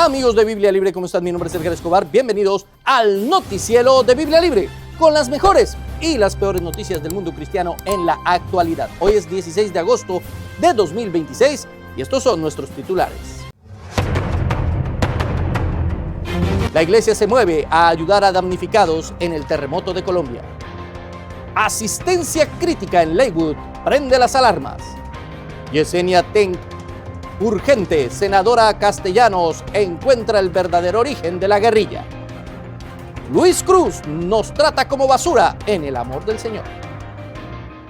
Amigos de Biblia Libre, ¿cómo están? Mi nombre es Edgar Escobar. Bienvenidos al Noticiero de Biblia Libre, con las mejores y las peores noticias del mundo cristiano en la actualidad. Hoy es 16 de agosto de 2026 y estos son nuestros titulares. La iglesia se mueve a ayudar a damnificados en el terremoto de Colombia. Asistencia crítica en Lakewood prende las alarmas. Yesenia Ten, urgente, senadora Castellanos encuentra el verdadero origen de la guerrilla. Luis Cruz nos trata como basura en el amor del Señor.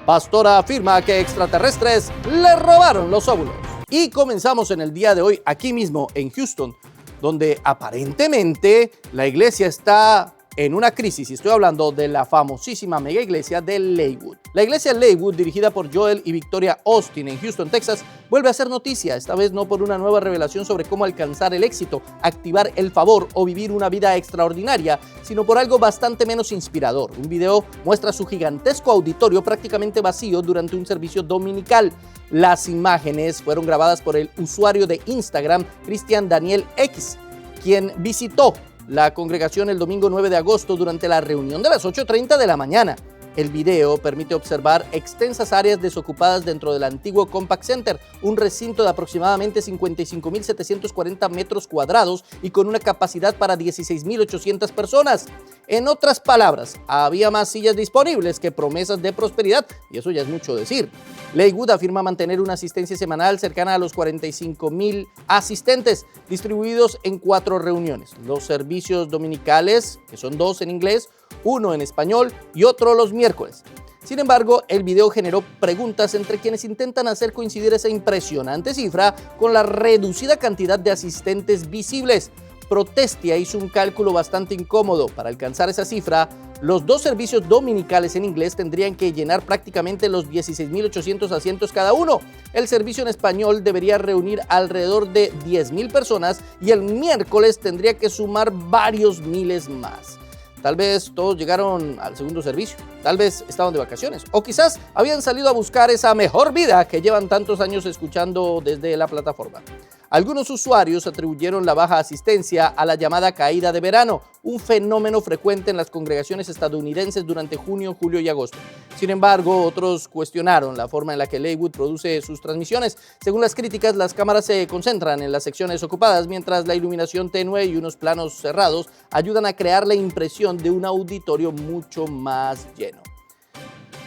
Pastora afirma que extraterrestres le robaron los óvulos. Y comenzamos en el día de hoy aquí mismo en Houston, donde aparentemente la iglesia está en una crisis, y estoy hablando de la famosísima mega iglesia de Lakewood. La iglesia Lakewood, dirigida por Joel y Victoria Austin en Houston, Texas, vuelve a hacer noticia, esta vez no por una nueva revelación sobre cómo alcanzar el éxito, activar el favor o vivir una vida extraordinaria, sino por algo bastante menos inspirador. Un video muestra su gigantesco auditorio prácticamente vacío durante un servicio dominical. Las imágenes fueron grabadas por el usuario de Instagram, Christian Daniel X, quien visitó la congregación el domingo 9 de agosto durante la reunión de las 8:30 de la mañana. El video permite observar extensas áreas desocupadas dentro del antiguo Compaq Center, un recinto de aproximadamente 55.740 metros cuadrados y con una capacidad para 16.800 personas. En otras palabras, había más sillas disponibles que promesas de prosperidad, y eso ya es mucho decir. Lakewood afirma mantener una asistencia semanal cercana a los 45,000 asistentes, distribuidos en 4 reuniones. Los servicios dominicales, que son 2 en inglés, 1 en español y otro los miércoles. Sin embargo, el video generó preguntas entre quienes intentan hacer coincidir esa impresionante cifra con la reducida cantidad de asistentes visibles. Protestia hizo un cálculo bastante incómodo. Para alcanzar esa cifra, los 2 servicios dominicales en inglés tendrían que llenar prácticamente los 16.800 asientos cada uno. El servicio en español debería reunir alrededor de 10,000 personas y el miércoles tendría que sumar varios miles más. Tal vez todos llegaron al segundo servicio, tal vez estaban de vacaciones o quizás habían salido a buscar esa mejor vida que llevan tantos años escuchando desde la plataforma. Algunos usuarios atribuyeron la baja asistencia a la llamada caída de verano, un fenómeno frecuente en las congregaciones estadounidenses durante junio, julio y agosto. Sin embargo, otros cuestionaron la forma en la que Lakewood produce sus transmisiones. Según las críticas, las cámaras se concentran en las secciones ocupadas, mientras la iluminación tenue y unos planos cerrados ayudan a crear la impresión de un auditorio mucho más lleno.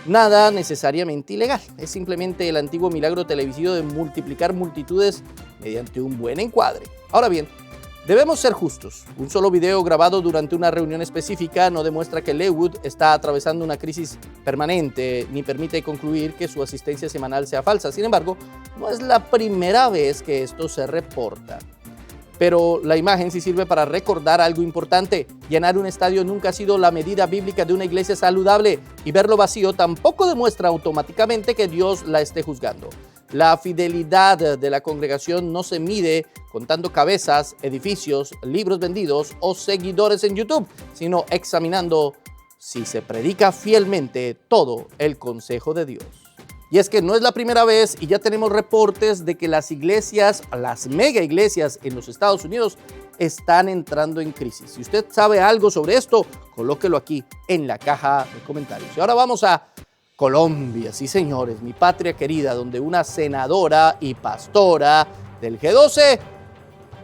Nada necesariamente ilegal, es simplemente el antiguo milagro televisivo de multiplicar multitudes mediante un buen encuadre. Ahora bien, debemos ser justos. Un solo video grabado durante una reunión específica no demuestra que Lakewood está atravesando una crisis permanente ni permite concluir que su asistencia semanal sea falsa. Sin embargo, no es la primera vez que esto se reporta. Pero la imagen sí sirve para recordar algo importante. Llenar un estadio nunca ha sido la medida bíblica de una iglesia saludable, y verlo vacío tampoco demuestra automáticamente que Dios la esté juzgando. La fidelidad de la congregación no se mide contando cabezas, edificios, libros vendidos o seguidores en YouTube, sino examinando si se predica fielmente todo el consejo de Dios. Y es que no es la primera vez y ya tenemos reportes de que las iglesias, las mega iglesias en los Estados Unidos están entrando en crisis. Si usted sabe algo sobre esto, colóquelo aquí en la caja de comentarios. Y ahora vamos a Colombia, sí señores, mi patria querida, donde una senadora y pastora del G12,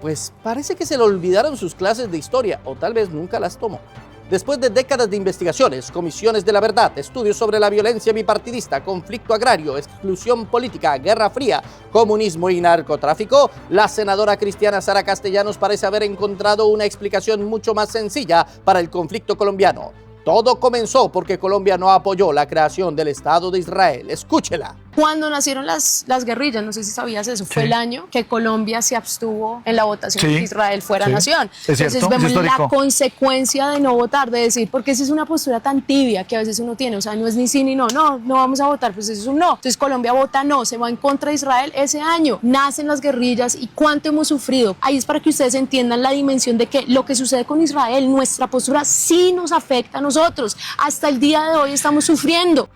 pues parece que se le olvidaron sus clases de historia o tal vez nunca las tomó. Después de décadas de investigaciones, comisiones de la verdad, estudios sobre la violencia bipartidista, conflicto agrario, exclusión política, guerra fría, comunismo y narcotráfico, la senadora cristiana Sara Castellanos parece haber encontrado una explicación mucho más sencilla para el conflicto colombiano. Todo comenzó porque Colombia no apoyó la creación del Estado de Israel. Escúchela. Cuando nacieron las guerrillas, no sé si sabías eso, fue el año que Colombia se abstuvo en la votación de que Israel fuera nación. Entonces vemos la consecuencia de no votar, de decir, porque esa es una postura tan tibia que a veces uno tiene, o sea, no es ni sí ni no, no vamos a votar, pues eso es un no. Entonces Colombia vota no, se va en contra de Israel ese año, nacen las guerrillas y cuánto hemos sufrido. Ahí es para que ustedes entiendan la dimensión de que lo que sucede con Israel, nuestra postura sí nos afecta a nosotros. Hasta el día de hoy estamos sufriendo.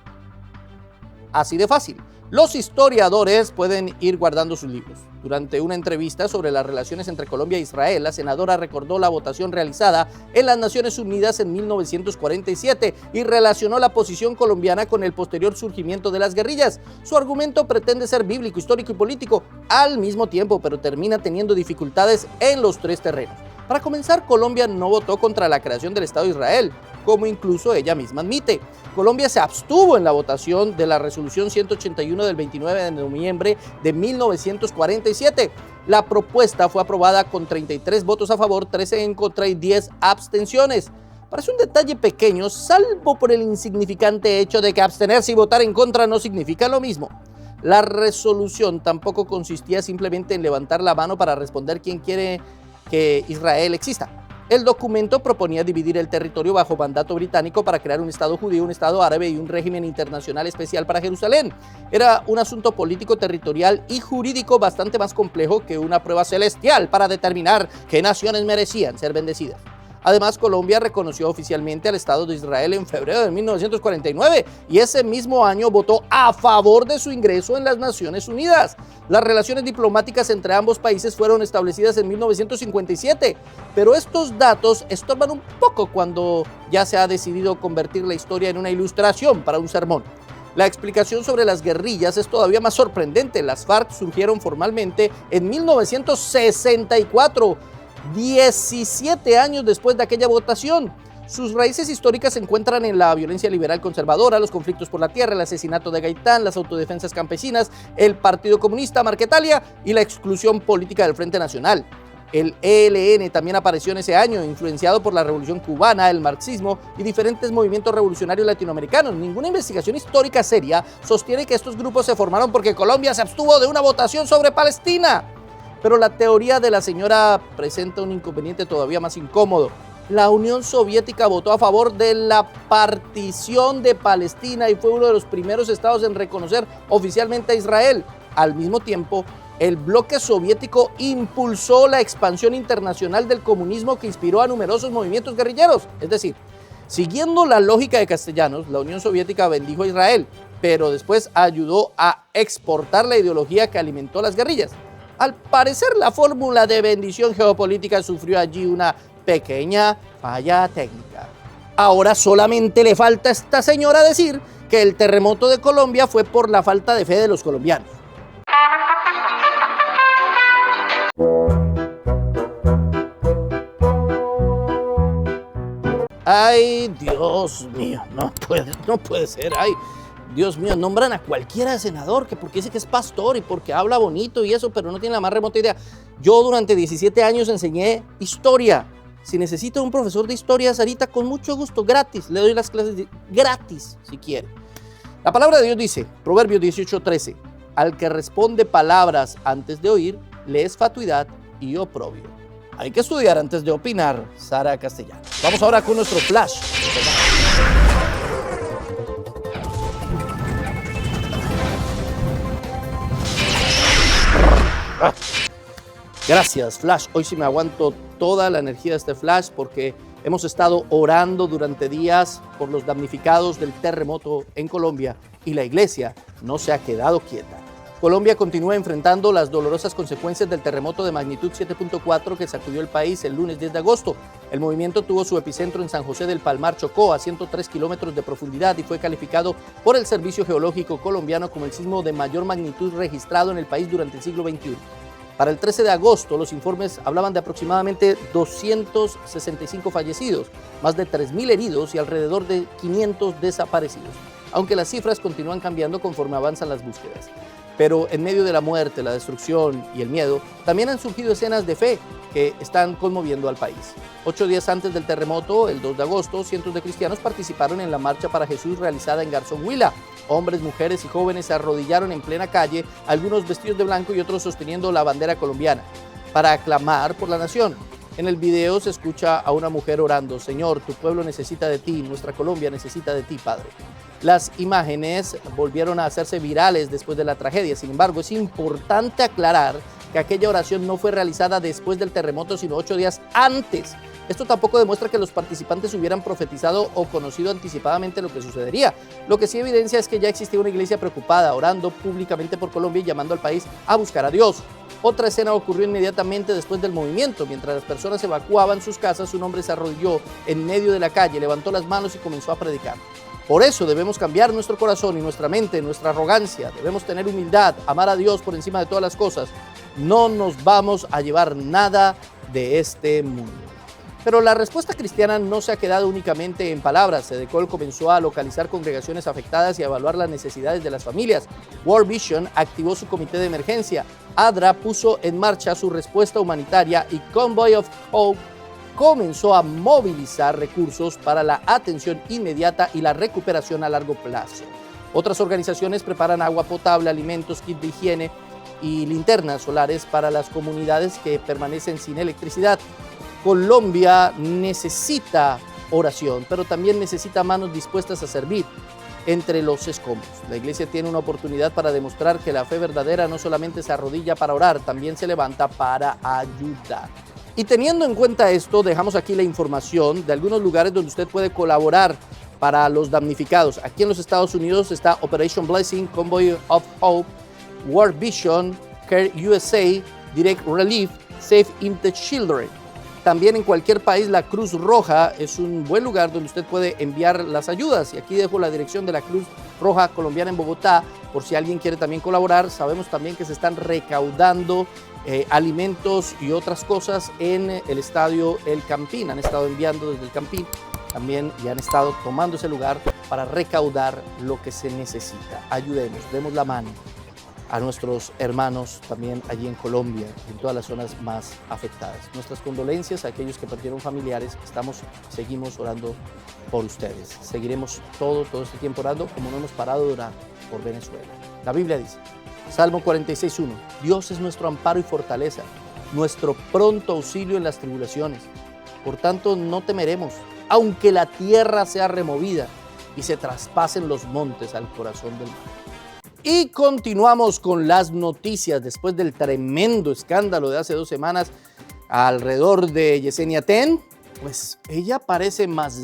Así de fácil. Los historiadores pueden ir guardando sus libros. Durante una entrevista sobre las relaciones entre Colombia e Israel, la senadora recordó la votación realizada en las Naciones Unidas en 1947 y relacionó la posición colombiana con el posterior surgimiento de las guerrillas. Su argumento pretende ser bíblico, histórico y político al mismo tiempo, pero termina teniendo dificultades en los tres terrenos. Para comenzar, Colombia no votó contra la creación del Estado de Israel, como incluso ella misma admite. Colombia se abstuvo en la votación de la resolución 181 del 29 de noviembre de 1947. La propuesta fue aprobada con 33 votos a favor, 13 en contra y 10 abstenciones. Parece un detalle pequeño, salvo por el insignificante hecho de que abstenerse y votar en contra no significa lo mismo. La resolución tampoco consistía simplemente en levantar la mano para responder quién quiere que Israel exista. El documento proponía dividir el territorio bajo mandato británico para crear un Estado judío, un Estado árabe y un régimen internacional especial para Jerusalén. Era un asunto político, territorial y jurídico bastante más complejo que una prueba celestial para determinar qué naciones merecían ser bendecidas. Además, Colombia reconoció oficialmente al Estado de Israel en febrero de 1949 y ese mismo año votó a favor de su ingreso en las Naciones Unidas. Las relaciones diplomáticas entre ambos países fueron establecidas en 1957, pero estos datos estorban un poco cuando ya se ha decidido convertir la historia en una ilustración para un sermón. La explicación sobre las guerrillas es todavía más sorprendente. Las FARC surgieron formalmente en 1964. 17 años después de aquella votación. Sus raíces históricas se encuentran en la violencia liberal conservadora, los conflictos por la tierra, el asesinato de Gaitán, las autodefensas campesinas, el Partido Comunista, Marquetalia y la exclusión política del Frente Nacional. El ELN también apareció en ese año, influenciado por la Revolución Cubana, el marxismo y diferentes movimientos revolucionarios latinoamericanos. Ninguna investigación histórica seria sostiene que estos grupos se formaron porque Colombia se abstuvo de una votación sobre Palestina. Pero la teoría de la señora presenta un inconveniente todavía más incómodo. La Unión Soviética votó a favor de la partición de Palestina y fue uno de los primeros estados en reconocer oficialmente a Israel. Al mismo tiempo, el bloque soviético impulsó la expansión internacional del comunismo que inspiró a numerosos movimientos guerrilleros. Es decir, siguiendo la lógica de Castellanos, la Unión Soviética bendijo a Israel, pero después ayudó a exportar la ideología que alimentó las guerrillas. Al parecer, la fórmula de bendición geopolítica sufrió allí una pequeña falla técnica. Ahora solamente le falta a esta señora decir que el terremoto de Colombia fue por la falta de fe de los colombianos. Ay, Dios mío, no puede ser, ay. Dios mío, nombran a cualquiera de senador, que porque dice que es pastor y porque habla bonito y eso, pero no tiene la más remota idea. Yo durante 17 años enseñé historia. Si necesita un profesor de historia, Sarita, con mucho gusto, gratis. Le doy las clases gratis, si quiere. La palabra de Dios dice, Proverbios 18:13, al que responde palabras antes de oír, le es fatuidad y oprobio. Hay que estudiar antes de opinar, Sara Castellanos. Vamos ahora con nuestro flash. Gracias, Flash. Hoy sí me aguanto toda la energía de este Flash porque hemos estado orando durante días por los damnificados del terremoto en Colombia y la iglesia no se ha quedado quieta. Colombia continúa enfrentando las dolorosas consecuencias del terremoto de magnitud 7.4 que sacudió el país el lunes 10 de agosto. El movimiento tuvo su epicentro en San José del Palmar, Chocó, a 103 kilómetros de profundidad y fue calificado por el Servicio Geológico Colombiano como el sismo de mayor magnitud registrado en el país durante el siglo XXI. Para el 13 de agosto, los informes hablaban de aproximadamente 265 fallecidos, más de 3.000 heridos y alrededor de 500 desaparecidos, aunque las cifras continúan cambiando conforme avanzan las búsquedas. Pero en medio de la muerte, la destrucción y el miedo, también han surgido escenas de fe que están conmoviendo al país. 8 días antes del terremoto, el 2 de agosto, cientos de cristianos participaron en la Marcha para Jesús realizada en Garzón Huila. Hombres, mujeres y jóvenes se arrodillaron en plena calle, algunos vestidos de blanco y otros sosteniendo la bandera colombiana, para aclamar por la nación. En el video se escucha a una mujer orando, Señor, tu pueblo necesita de ti, nuestra Colombia necesita de ti, Padre. Las imágenes volvieron a hacerse virales después de la tragedia. Sin embargo, es importante aclarar que aquella oración no fue realizada después del terremoto, sino 8 días antes. Esto tampoco demuestra que los participantes hubieran profetizado o conocido anticipadamente lo que sucedería. Lo que sí evidencia es que ya existía una iglesia preocupada, orando públicamente por Colombia y llamando al país a buscar a Dios. Otra escena ocurrió inmediatamente después del movimiento. Mientras las personas evacuaban sus casas, un hombre se arrodilló en medio de la calle, levantó las manos y comenzó a predicar. Por eso debemos cambiar nuestro corazón y nuestra mente, nuestra arrogancia. Debemos tener humildad, amar a Dios por encima de todas las cosas. No nos vamos a llevar nada de este mundo. Pero la respuesta cristiana no se ha quedado únicamente en palabras. Sedecol comenzó a localizar congregaciones afectadas y a evaluar las necesidades de las familias. World Vision activó su comité de emergencia. ADRA puso en marcha su respuesta humanitaria y Convoy of Hope comenzó a movilizar recursos para la atención inmediata y la recuperación a largo plazo. Otras organizaciones preparan agua potable, alimentos, kit de higiene y linternas solares para las comunidades que permanecen sin electricidad. Colombia necesita oración, pero también necesita manos dispuestas a servir entre los escombros. La iglesia tiene una oportunidad para demostrar que la fe verdadera no solamente se arrodilla para orar, también se levanta para ayudar. Y teniendo en cuenta esto, dejamos aquí la información de algunos lugares donde usted puede colaborar para los damnificados. Aquí en los Estados Unidos está Operation Blessing, Convoy of Hope, World Vision, Care USA, Direct Relief, Save the Children. También en cualquier país la Cruz Roja es un buen lugar donde usted puede enviar las ayudas. Y aquí dejo la dirección de la Cruz Roja Colombiana en Bogotá, por si alguien quiere también colaborar. Sabemos también que se están recaudando alimentos y otras cosas en el estadio El Campín. Han estado enviando desde el Campín también y han estado tomando ese lugar para recaudar lo que se necesita. Ayudemos, demos la mano a nuestros hermanos también allí en Colombia, en todas las zonas más afectadas. Nuestras condolencias a aquellos que perdieron familiares. Seguimos orando por ustedes. Seguiremos todo este tiempo orando, como no hemos parado de orar por Venezuela. La Biblia dice, Salmo 46:1, Dios es nuestro amparo y fortaleza, nuestro pronto auxilio en las tribulaciones. Por tanto, no temeremos, aunque la tierra sea removida y se traspasen los montes al corazón del mar. Y continuamos con las noticias después del tremendo escándalo de hace 2 semanas alrededor de Yesenia Ten. Pues ella parece más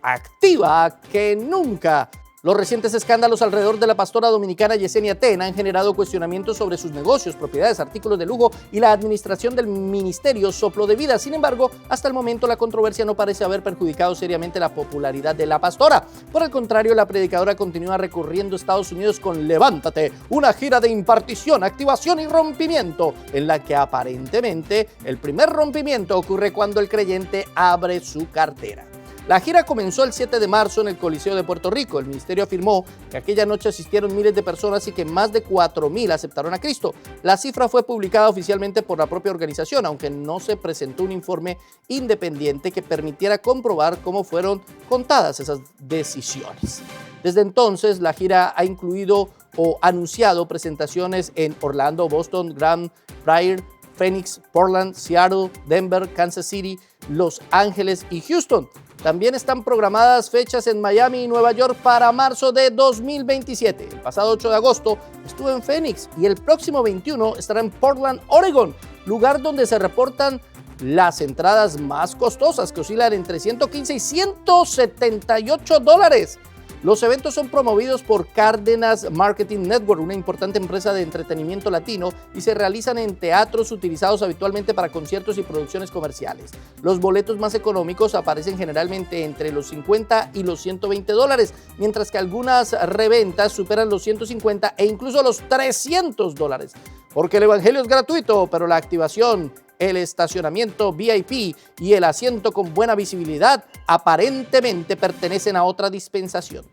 activa que nunca. Los recientes escándalos alrededor de la pastora dominicana Yesenia Ten han generado cuestionamientos sobre sus negocios, propiedades, artículos de lujo y la administración del ministerio Soplo de Vida. Sin embargo, hasta el momento la controversia no parece haber perjudicado seriamente la popularidad de la pastora. Por el contrario, la predicadora continúa recorriendo Estados Unidos con Levántate, una gira de impartición, activación y rompimiento, en la que aparentemente el primer rompimiento ocurre cuando el creyente abre su cartera. La gira comenzó el 7 de marzo en el Coliseo de Puerto Rico. El ministerio afirmó que aquella noche asistieron miles de personas y que más de 4,000 aceptaron a Cristo. La cifra fue publicada oficialmente por la propia organización, aunque no se presentó un informe independiente que permitiera comprobar cómo fueron contadas esas decisiones. Desde entonces, la gira ha incluido o anunciado presentaciones en Orlando, Boston, Grand Prairie, Phoenix, Portland, Seattle, Denver, Kansas City, Los Ángeles y Houston. También están programadas fechas en Miami y Nueva York para marzo de 2027. El pasado 8 de agosto estuvo en Phoenix y el próximo 21 estará en Portland, Oregon, lugar donde se reportan las entradas más costosas, que oscilan entre $115 y $178. Los eventos son promovidos por Cárdenas Marketing Network, una importante empresa de entretenimiento latino, y se realizan en teatros utilizados habitualmente para conciertos y producciones comerciales. Los boletos más económicos aparecen generalmente entre los $50 y los $120, mientras que algunas reventas superan los $150 e incluso los $300. Porque el evangelio es gratuito, pero la activación, el estacionamiento VIP y el asiento con buena visibilidad aparentemente pertenecen a otra dispensación.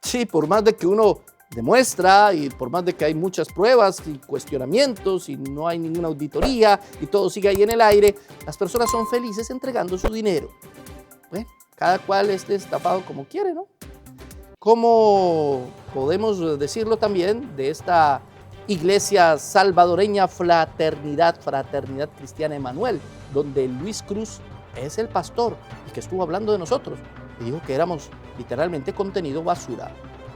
Sí, por más de que uno demuestra y por más de que hay muchas pruebas y cuestionamientos y no hay ninguna auditoría y todo sigue ahí en el aire, las personas son felices entregando su dinero. Bueno, cada cual es estafado como quiere, ¿no? ¿Cómo podemos decirlo también de esta Iglesia Salvadoreña Fraternidad Cristiana Emanuel, donde Luis Cruz es el pastor y que estuvo hablando de nosotros y dijo que éramos literalmente contenido basura?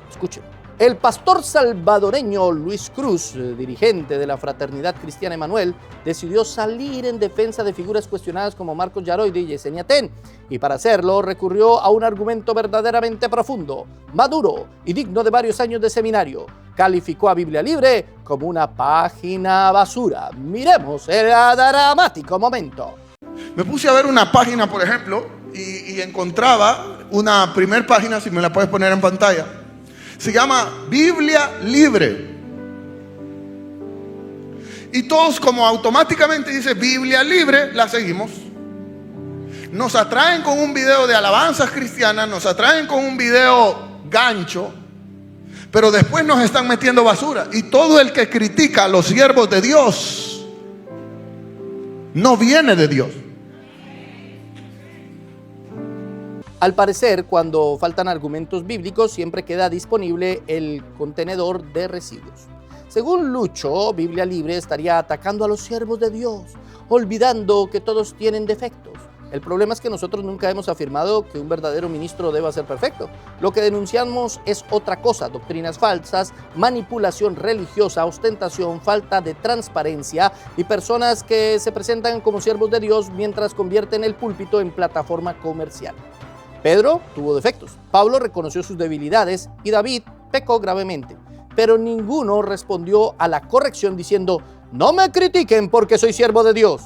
Escuchen. El pastor salvadoreño Luis Cruz, dirigente de la Fraternidad Cristiana Emanuel, decidió salir en defensa de figuras cuestionadas como Marcos Yaroide y Yesenia Ten, y para hacerlo recurrió a un argumento verdaderamente profundo, maduro y digno de varios años de seminario. Calificó a Biblia Libre como una página basura. Miremos el dramático momento. Me puse a ver una página, por ejemplo, y encontraba una primer página, si me la puedes poner en pantalla. Se llama Biblia Libre. Y todos, como automáticamente dice Biblia Libre, la seguimos. Nos atraen con un video de alabanzas cristianas, nos atraen con un video gancho, pero después nos están metiendo basura. Y todo el que critica a los siervos de Dios no viene de Dios. Al parecer, cuando faltan argumentos bíblicos, siempre queda disponible el contenedor de residuos. Según Lucho, Biblia Libre estaría atacando a los siervos de Dios, olvidando que todos tienen defectos. El problema es que nosotros nunca hemos afirmado que un verdadero ministro deba ser perfecto. Lo que denunciamos es otra cosa: doctrinas falsas, manipulación religiosa, ostentación, falta de transparencia y personas que se presentan como siervos de Dios mientras convierten el púlpito en plataforma comercial. Pedro tuvo defectos, Pablo reconoció sus debilidades y David pecó gravemente, pero ninguno respondió a la corrección diciendo: no me critiquen porque soy siervo de Dios.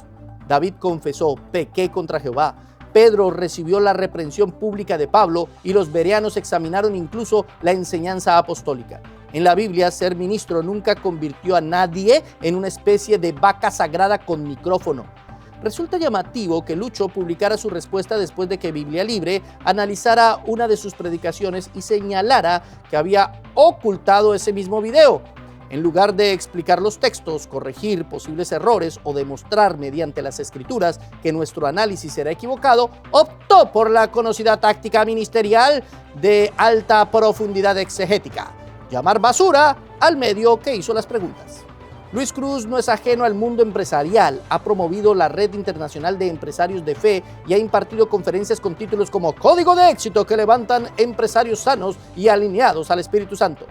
David confesó: pequé contra Jehová. Pedro recibió la reprensión pública de Pablo y los bereanos examinaron incluso la enseñanza apostólica. En la Biblia, ser ministro nunca convirtió a nadie en una especie de vaca sagrada con micrófono. Resulta llamativo que Lucho publicara su respuesta después de que Biblia Libre analizara una de sus predicaciones y señalara que había ocultado ese mismo video. En lugar de explicar los textos, corregir posibles errores o demostrar mediante las escrituras que nuestro análisis era equivocado, optó por la conocida táctica ministerial de alta profundidad exegética: llamar basura al medio que hizo las preguntas. Luis Cruz no es ajeno al mundo empresarial, ha promovido la Red Internacional de Empresarios de Fe y ha impartido conferencias con títulos como Código de Éxito que levantan empresarios sanos y alineados al Espíritu Santo.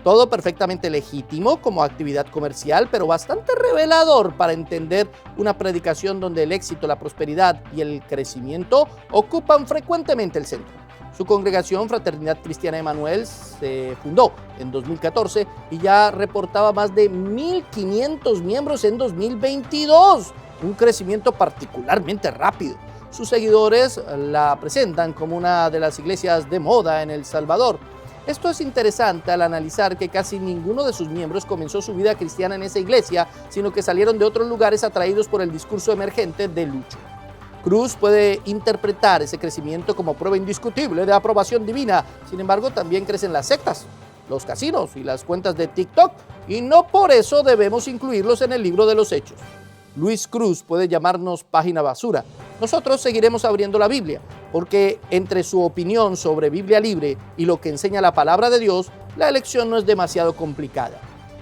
Todo perfectamente legítimo como actividad comercial, pero bastante revelador para entender una predicación donde el éxito, la prosperidad y el crecimiento ocupan frecuentemente el centro. Su congregación, Fraternidad Cristiana Emanuel, se fundó en 2014 y ya reportaba más de 1.500 miembros en 2022, un crecimiento particularmente rápido. Sus seguidores la presentan como una de las iglesias de moda en El Salvador. Esto es interesante al analizar que casi ninguno de sus miembros comenzó su vida cristiana en esa iglesia, sino que salieron de otros lugares atraídos por el discurso emergente de Lucho. Cruz puede interpretar ese crecimiento como prueba indiscutible de aprobación divina. Sin embargo, también crecen las sectas, los casinos y las cuentas de TikTok, y no por eso debemos incluirlos en el libro de los Hechos. Luis Cruz puede llamarnos página basura. Nosotros seguiremos abriendo la Biblia, porque entre su opinión sobre Biblia Libre y lo que enseña la palabra de Dios, la elección no es demasiado complicada.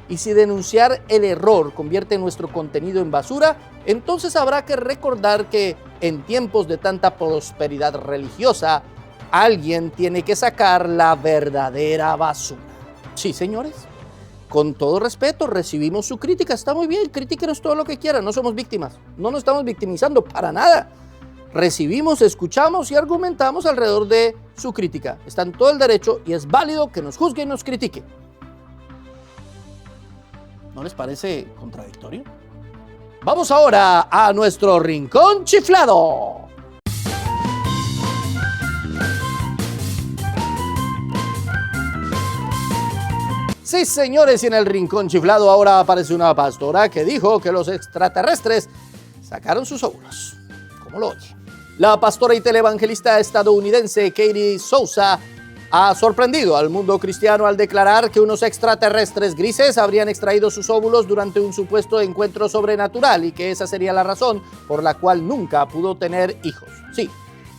Y si denunciar el error convierte nuestro contenido en basura, entonces habrá que recordar que en tiempos de tanta prosperidad religiosa, alguien tiene que sacar la verdadera basura. Sí, señores, con todo respeto, recibimos su crítica, está muy bien, critíquenos todo lo que quieran, no somos víctimas, no nos estamos victimizando para nada. Recibimos, escuchamos y argumentamos alrededor de su crítica. Está en todo el derecho y es válido que nos juzgue y nos critique. ¿No les parece contradictorio? Vamos ahora a nuestro Rincón Chiflado. Sí, señores, y en el Rincón Chiflado ahora aparece una pastora que dijo que los extraterrestres sacaron sus óvulos. ¿Cómo lo oye? La pastora y televangelista estadounidense Katie Souza ha sorprendido al mundo cristiano al declarar que unos extraterrestres grises habrían extraído sus óvulos durante un supuesto encuentro sobrenatural y que esa sería la razón por la cual nunca pudo tener hijos. Sí,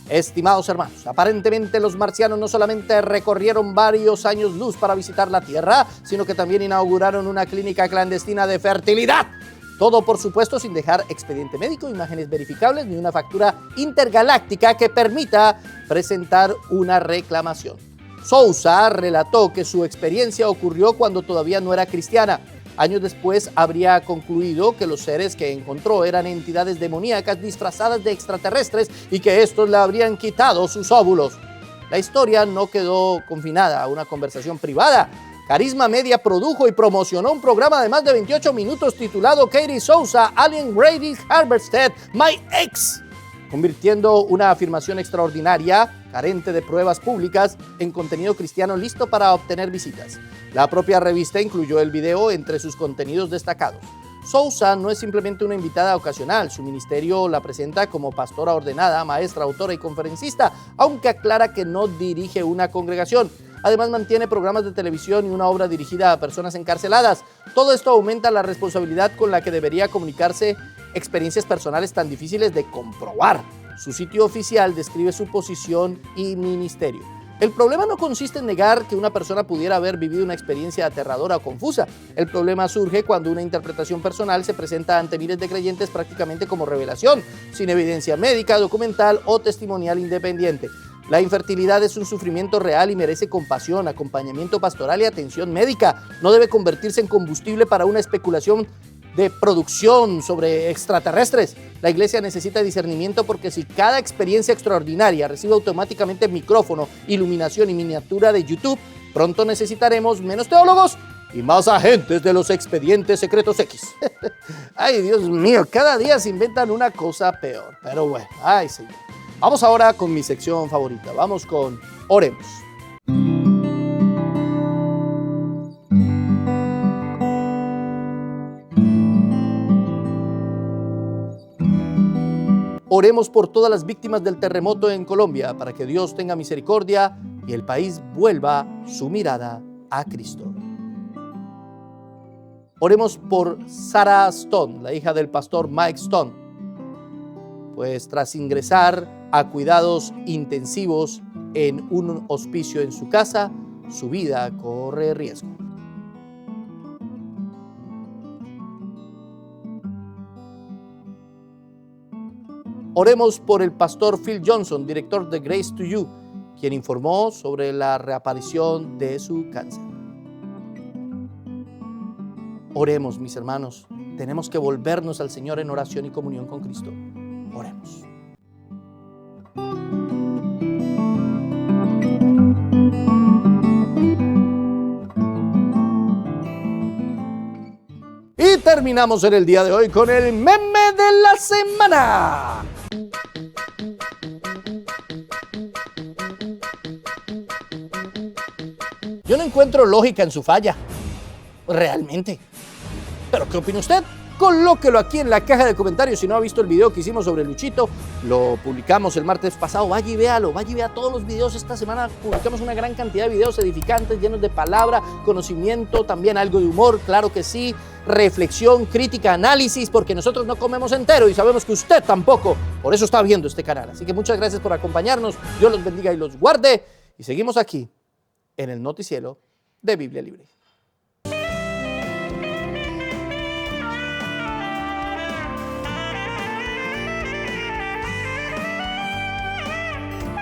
estimados hermanos, aparentemente los marcianos no solamente recorrieron varios años luz para visitar la Tierra, sino que también inauguraron una clínica clandestina de fertilidad. Todo, por supuesto, sin dejar expediente médico, imágenes verificables ni una factura intergaláctica que permita presentar una reclamación. Sousa relató que su experiencia ocurrió cuando todavía no era cristiana. Años después habría concluido que los seres que encontró eran entidades demoníacas disfrazadas de extraterrestres y que estos le habrían quitado sus óvulos. La historia no quedó confinada a una conversación privada. Carisma Media produjo y promocionó un programa de más de 28 minutos titulado Katie Sousa, Alien Grady Harvested, My Ex, convirtiendo una afirmación extraordinaria, carente de pruebas públicas, en contenido cristiano listo para obtener visitas. La propia revista incluyó el video entre sus contenidos destacados. Sousa no es simplemente una invitada ocasional, su ministerio la presenta como pastora ordenada, maestra, autora y conferencista, aunque aclara que no dirige una congregación. Además mantiene programas de televisión y una obra dirigida a personas encarceladas. Todo esto aumenta la responsabilidad con la que debería comunicarse experiencias personales tan difíciles de comprobar. Su sitio oficial describe su posición y ministerio. El problema no consiste en negar que una persona pudiera haber vivido una experiencia aterradora o confusa. El problema surge cuando una interpretación personal se presenta ante miles de creyentes prácticamente como revelación, sin evidencia médica, documental o testimonial independiente. La infertilidad es un sufrimiento real y merece compasión, acompañamiento pastoral y atención médica. No debe convertirse en combustible para una especulación de producción sobre extraterrestres. La iglesia necesita discernimiento porque si cada experiencia extraordinaria recibe automáticamente micrófono, iluminación y miniatura de YouTube, pronto necesitaremos menos teólogos y más agentes de los expedientes secretos X. Ay, Dios mío, cada día se inventan una cosa peor. Pero bueno, ay, señor. Vamos ahora con mi sección favorita. Vamos con Oremos. Oremos por todas las víctimas del terremoto en Colombia para que Dios tenga misericordia y el país vuelva su mirada a Cristo. Oremos por Sarah Stone, la hija del pastor Mike Stone, pues tras ingresar a cuidados intensivos en un hospicio en su casa, su vida corre riesgo. Oremos por el pastor Phil Johnson, director de Grace to You, quien informó sobre la reaparición de su cáncer. Oremos, mis hermanos. Tenemos que volvernos al Señor en oración y comunión con Cristo. Oremos. Y terminamos en el día de hoy con el meme de la semana. Yo no encuentro lógica en su falla, realmente. ¿Pero qué opina usted? Colóquelo aquí en la caja de comentarios. Si no ha visto el video que hicimos sobre Luchito, lo publicamos el martes pasado. Vaya y véalo, vaya y vea todos los videos. Esta semana publicamos una gran cantidad de videos edificantes, llenos de palabra, conocimiento, también algo de humor, claro que sí, reflexión, crítica, análisis, porque nosotros no comemos entero y sabemos que usted tampoco. Por eso está viendo este canal. Así que muchas gracias por acompañarnos. Dios los bendiga y los guarde. Y seguimos aquí en el noticiero de Biblia Libre.